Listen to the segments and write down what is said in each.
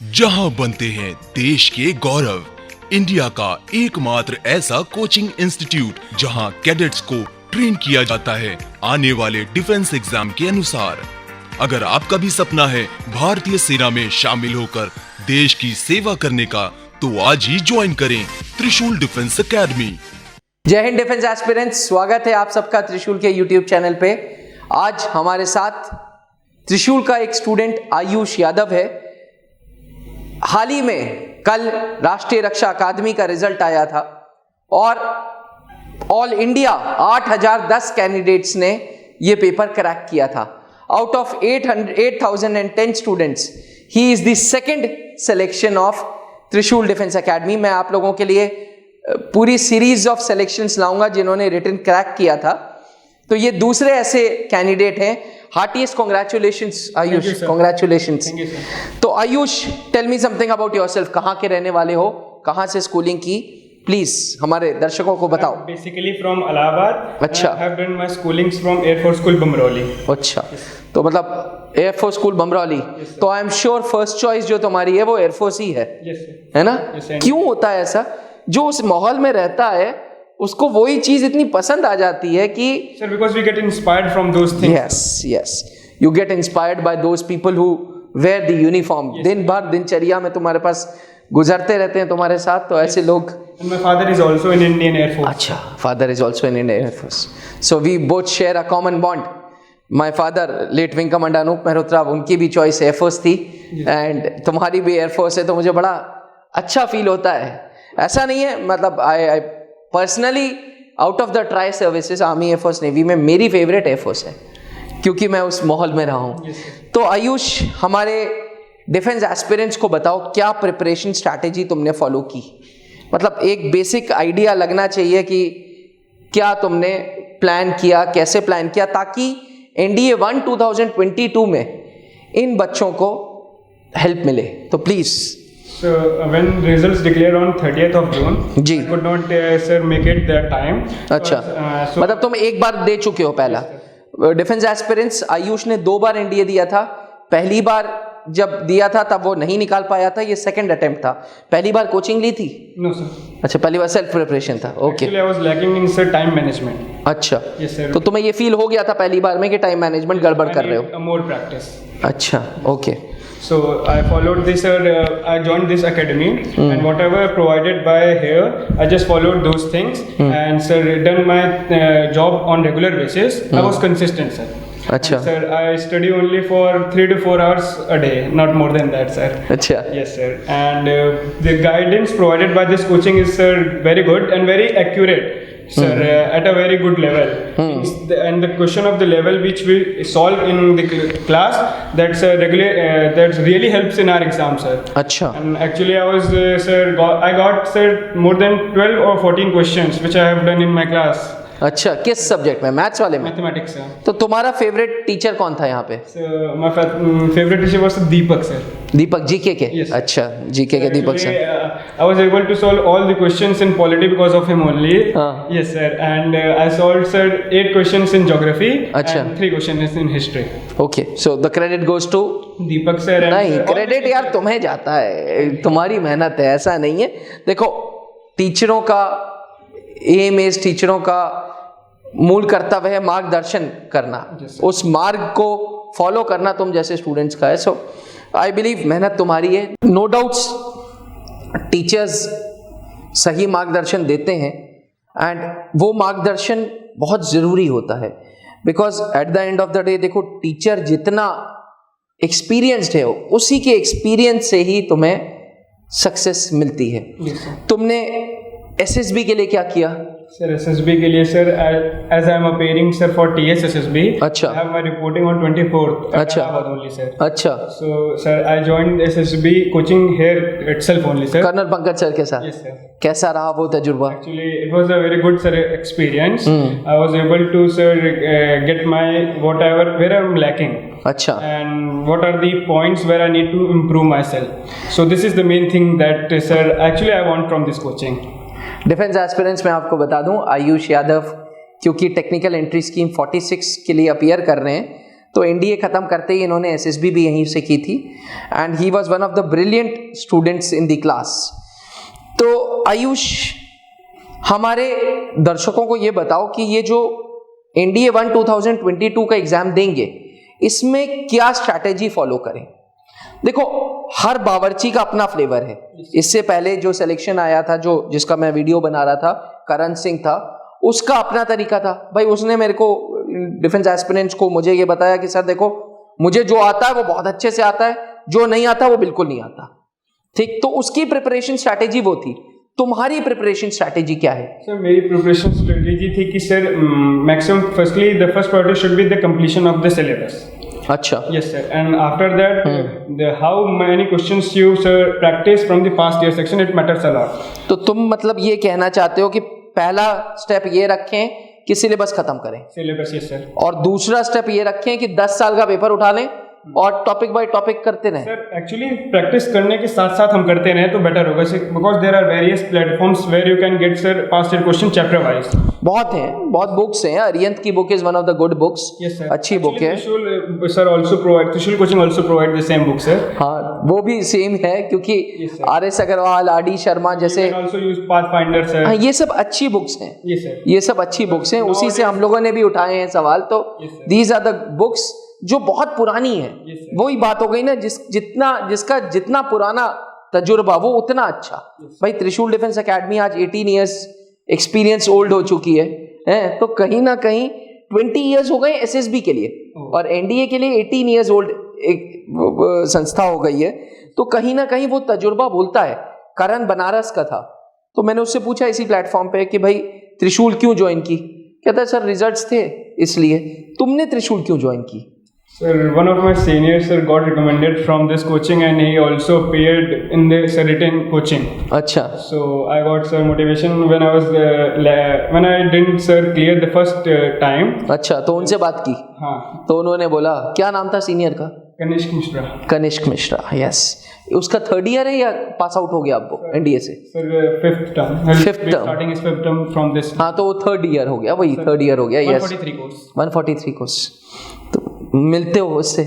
जहां बनते हैं देश के गौरव, इंडिया का एकमात्र ऐसा कोचिंग इंस्टीट्यूट जहां कैडेट्स को ट्रेन किया जाता है आने वाले डिफेंस एग्जाम के अनुसार। अगर आपका भी सपना है भारतीय सेना में शामिल होकर देश की सेवा करने का, तो आज ही ज्वाइन करें त्रिशूल डिफेंस एकेडमी। जय हिंद डिफेंस एस्पिरेंट्स, स्वागत है आप सबका त्रिशूल के यूट्यूब चैनल पे। आज हमारे साथ त्रिशूल का एक स्टूडेंट आयुष यादव है। हाल ही में कल राष्ट्रीय रक्षा अकादमी का रिजल्ट आया था और ऑल इंडिया 8010 कैंडिडेट्स ने ये पेपर क्रैक किया था। Out of 8010 students, he is the second selection of त्रिशूल डिफेंस एकेडमी। मैं आप लोगों के लिए पूरी सीरीज ऑफ सिलेक्शंस लाऊंगा जिन्होंने रिटन क्रैक किया था। तो ये दूसरे ऐसे कैंडिडेट हैं। Heartiest congratulations Ayush, congratulations. तो Ayush, tell me something about yourself. कहाँ के रहने वाले हो, कहाँ से स्कूलिंग की, प्लीज हमारे दर्शकों को बताओ। Basically from Allahabad. अच्छा। I have done my schooling from air force school Bamrauli. अच्छा, तो मतलब एयरफोर्स स्कूल बमरौली। तो I am sure first choice जो तुम्हारी है वो एयरफोर्स ही है। यस है ना? Yes, क्यों होता है ऐसा? जो उस माहौल में रहता है उसको वही चीज इतनी पसंद आ जाती है कि sir, because we get inspired from those things. yes, you get inspired by those people who wear the uniform. दिन भर दिनचर्या में तुम्हारे पास गुजरते रहते हैं तुम्हारे साथ, तो ऐसे लोग। And my father is also in Indian Air Force. अच्छा, father is also in Indian Air Force. So we both share a common bond. My father, late Wing Commander Anoop Mehrotra, उनकी भी चॉइस एयर फोर्स थी and तुम्हारी भी air force है, तो मुझे बड़ा अच्छा फील होता है। ऐसा नहीं है, मतलब I personally out of the tri services, army, air force, navy में मेरी फेवरेट एयर फोर्स है क्योंकि मैं उस माहौल में रहा हूँ। तो आयुष, हमारे डिफेंस एस्पिरेंट्स को बताओ, क्या प्रिपरेशन स्ट्रैटेजी तुमने फॉलो की? मतलब एक बेसिक आइडिया लगना चाहिए कि क्या तुमने प्लान किया, कैसे प्लान किया, ताकि NDA 1 2022 में इन बच्चों को हेल्प मिले। तो please. So when results declared on 30th of June, जी। I could not sir make it that time. अच्छा, So मतलब तुम एक बार दे चुके हो पहला। डिफेंस एस्पिरेंट्स आयुष ने 2 बार NDA दिया था। पहली बार जब दिया था तब वो नहीं निकाल पाया था, ये सेकंड अटेम्प्ट था। पहली बार कोचिंग ली थी? no sir. अच्छा, पहली बार सेल्फ प्रिपरेशन था। Okay. Actually I was lacking in sir time management. अच्छा, Yes sir. तो तुम्हें ये फील हो गया था पहली बार में कि टाइम मैनेजमेंट गड़बड़ कर रहे हो? I need more practice. अच्छा, okay. So I followed this, I joined this academy, and whatever provided by here, I just followed those things, and sir done my job on regular basis. I was consistent, sir. अच्छा। And, sir, I study only for 3 to 4 hours a day, not more than that, sir. अच्छा, Yes, sir. And the guidance provided by this coaching is, sir, very good and very accurate. Sir, at a very good level. And the question of the level which we solve in the class, that's that really helps in our exam, sir. अच्छा, And actually, I was, I got, sir, more than 12 or 14 questions which I have done in my class. अच्छा, किस subject में? Maths वाले में? Mathematics, sir. तो तुम्हारा favourite teacher कौन था यहाँ पे? So my favorite teacher was Deepak, sir. Deepak GK के? Yes. अच्छा, जीके के दीपक Actually, sir. I was able to solve all the questions in polity because of him only. हाँ। Yes, sir. And I solved, sir, 8 questions in geography अच्छा। and 3 questions in history. Okay, so the credit goes to Deepak sir. And नहीं, sir, all credit the यार तुम्हें जाता है, तुम्हारी मेहनत है, ऐसा नहीं है। देखो, टीचरों का एम इज, टीचरों का मूल कर्तव्य है मार्गदर्शन करना, उस मार्ग को फॉलो करना तुम जैसे स्टूडेंट्स का है। सो आई बिलीव मेहनत तुम्हारी है। नो डाउट्स टीचर्स सही मार्गदर्शन देते हैं एंड वो मार्गदर्शन बहुत ज़रूरी होता है, because at the end of the day देखो, टीचर जितना एक्सपीरियंस्ड है उसी के एक्सपीरियंस से ही तुम्हें सक्सेस मिलती है। तुमने SSB के लिए क्या किया? Sir, SSB के लिए, sir, as I am appearing, sir, for TS SSB. अच्छा। I have my reporting on 24th. अच्छा। Allahabad only, sir. अच्छा, So, sir, I joined SSB coaching here itself only, sir. Colonel Pankaj sir के साथ? Yes, sir. कैसा रहा वो तजुर्बा? Actually, it was a very good, sir, experience. I was able to, sir, get my whatever where I am lacking. अच्छा, And what are the points where I need to improve myself. So this is the main thing that, sir, actually I want from this coaching. Defence aspirants में आपको बता दूं, आयुष यादव क्योंकि technical entry scheme 46 के लिए appear कर रहे हैं, तो एनडीए खत्म करते ही इन्होंने एसएसबी भी यहीं से की थी and he was one of the brilliant students in the class. तो आयुष, हमारे दर्शकों को ये बताओ कि ये जो एनडीए 1 2022 का एग्जाम देंगे, इसमें क्या स्ट्रैटेजी फॉलो करें? देखो, हर बावर्ची का अपना फ्लेवर है। इससे पहले जो सिलेक्शन आया था, जो जिसका मैं वीडियो बना रहा था, करण सिंह था, उसका अपना तरीका था भाई। उसने मेरे को डिफेंस एस्पिरेंट्स को मुझे ये बताया कि सर देखो, मुझे जो आता है वो बहुत अच्छे से आता है, जो नहीं आता वो बिल्कुल नहीं आता। ठीक, तो उसकी प्रिपरेशन स्ट्रैटेजी वो थी। तुम्हारी प्रिपरेशन स्ट्रैटेजी क्या है? सर, मेरी प्रिपरेशन स्ट्रैटेजी थी कि sir maximum firstly the first priority should be the completion of the syllabus. अच्छा। Yes sir, and after that how many questions you sir practice from the past year section, it matters a lot. तो तुम मतलब ये कहना चाहते हो कि पहला स्टेप ये रखें कि सिलेबस खत्म करें, सिलेबस, यस सर, और दूसरा स्टेप ये रखें कि 10 साल का पेपर उठा लें और टॉपिक बाय टॉपिक करते रहें। सर एक्चुअली प्रैक्टिस करने के साथ साथ हम करते रहें तो बेटर होगा, because there are various platforms where you can get sir past year question chapter wise. बहुत हैं, बहुत बुक्स हैं। अरियंत की book is one of the good books. Yes sir, अच्छी बुक है। Trishul sir also provide, Trishul coaching also provide the same book sir. हाँ, वो भी सेम है क्योंकि आरएस अग्रवाल, आरडी शर्मा जैसे आल्सो यूज पाथफाइंडर सर। हाँ, ये सब अच्छी बुक्स हैं। यस सर, ये सब अच्छी बुक्स हैं। उसी से हम लोगों ने भी उठाए हैं सवाल। तो दीज आर द बुक्स जो बहुत पुरानी है। वही बात हो गई ना, जिसका जितना पुराना तजुर्बा वो उतना अच्छा। भाई त्रिशूल डिफेंस एकेडमी आज 18 इयर्स एक्सपीरियंस ओल्ड हो चुकी है, तो कहीं ना कहीं 20 इयर्स हो गए एसएसबी के लिए और एनडीए के लिए 18 इयर्स ओल्ड एक संस्था हो गई है। तो कहीं ना कहीं वो तजुर्बा बोलता है। करण बनारस का था, तो मैंने उससे पूछा इसी प्लेटफॉर्म पे कि भाई त्रिशूल क्यों ज्वाइन की? कहता है सर रिजल्ट्स थे इसलिए। तुमने त्रिशूल क्यों ज्वाइन की? Sir, one of my seniors sir got recommended from this coaching and he also appeared in this written coaching. अच्छा। So I got sir motivation when I was when I didn't sir clear the first time. अच्छा, तो उनसे बात की? हाँ। तो उन्होंने बोला, क्या नाम था सीनियर का? कनिष्क मिश्रा। कनिष्क मिश्रा, यस। उसका 3rd ईयर है या पास आउट हो गया आपको एनडीए से? Sir 5th term। 5th term। Starting is 5th term from this। हाँ, तो वो 3rd ईयर हो गया, वही 3rd ईयर हो गया। Yes, 143 course. 143 कोर्स। तो मिलते हो उससे?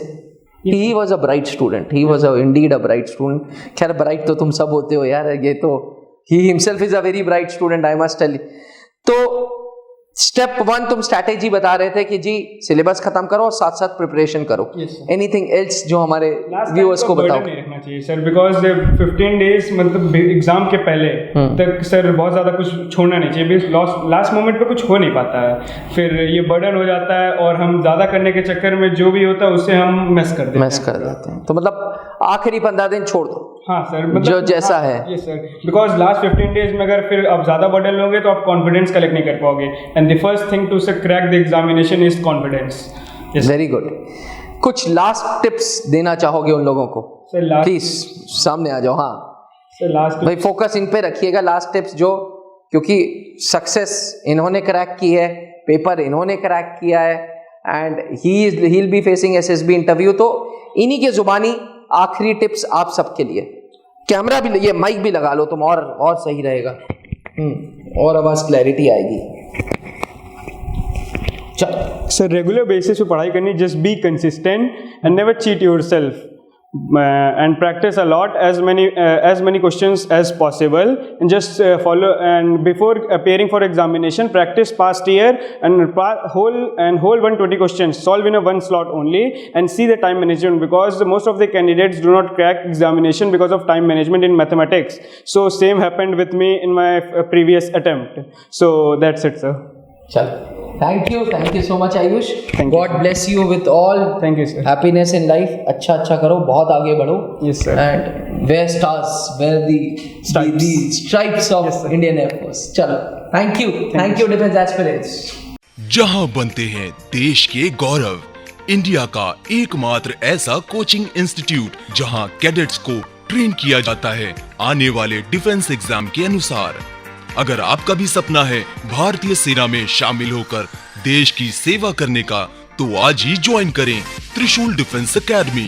He was a bright student, he was indeed a bright student. खैर ब्राइट तो तुम सब होते हो यार, ये तो he himself is a very bright student, I must tell you. तो स्टेप 1 तुम स्ट्रैटेजी बता रहे थे कि जी सिलेबस खत्म करो और साथ साथ प्रिपरेशन करो। एनीथिंग एल्स जो हमारे व्यूअर्स को बताओ? नहीं रखना चाहिए सर, बिकॉज 15 डेज मतलब एग्जाम के पहले तक सर बहुत ज्यादा कुछ छोड़ना नहीं चाहिए। लास्ट मोमेंट पे कुछ हो नहीं पाता है, फिर ये बर्डन हो जाता है और हम ज्यादा करने के चक्कर में जो भी होता है उससे हम मिस कर देते हैं। तो मतलब आखिरी 15 दिन छोड़ दो। हाँ सर, मतलब जो जैसा है। Yes sir, because last 15 days में अगर फिर आप ज्यादा बर्डन लोगे तो आप कॉन्फिडेंस कलेक्ट नहीं कर पाओगे and the first thing to crack the examination is confidence. Very good. कुछ लास्ट टिप्स देना चाहोगे उन लोगों को? सर प्लीज सामने आ जाओ। हाँ सर, लास्ट भाई फोकस इन पे रखिएगा, लास्ट टिप्स जो, क्योंकि सक्सेस इन्होंने क्रैक की है, पेपर इन्होंने क्रैक किया है and he will be facing SSB interview. तो इन्हीं के जुबानी आखिरी टिप्स आप सबके लिए। कैमरा भी, ये माइक भी लगा लो तुम, और सही रहेगा, और आवाज क्लैरिटी आएगी। सर रेगुलर बेसिस पे पढ़ाई करनी, just be consistent and never cheat yourself and practice a lot, as many questions as possible, and just follow, and before appearing for examination practice past year and whole 120 questions solve in a one slot only, and see the time management, because most of the candidates do not crack examination because of time management in mathematics. So same happened with me in my previous attempt. So that's it sir. चलो, thank you so much Ayush. Thank you, God bless you with all Thank you, sir. Happiness in life. अच्छा करो, बहुत आगे बढ़ो। Yes, sir. And wear stars, wear the stripes of Indian Air Force. चलो, thank you defence aspirants. जहां बनते हैं देश के गौरव, इंडिया का एकमात्र ऐसा कोचिंग इंस्टीट्यूट जहां कैडेट्स को ट्रेन किया जाता है आने वाले डिफेंस एग्जाम के अनुसार। अगर आपका भी सपना है भारतीय सेना में शामिल होकर देश की सेवा करने का, तो आज ही ज्वाइन करें त्रिशूल डिफेंस एकेडमी।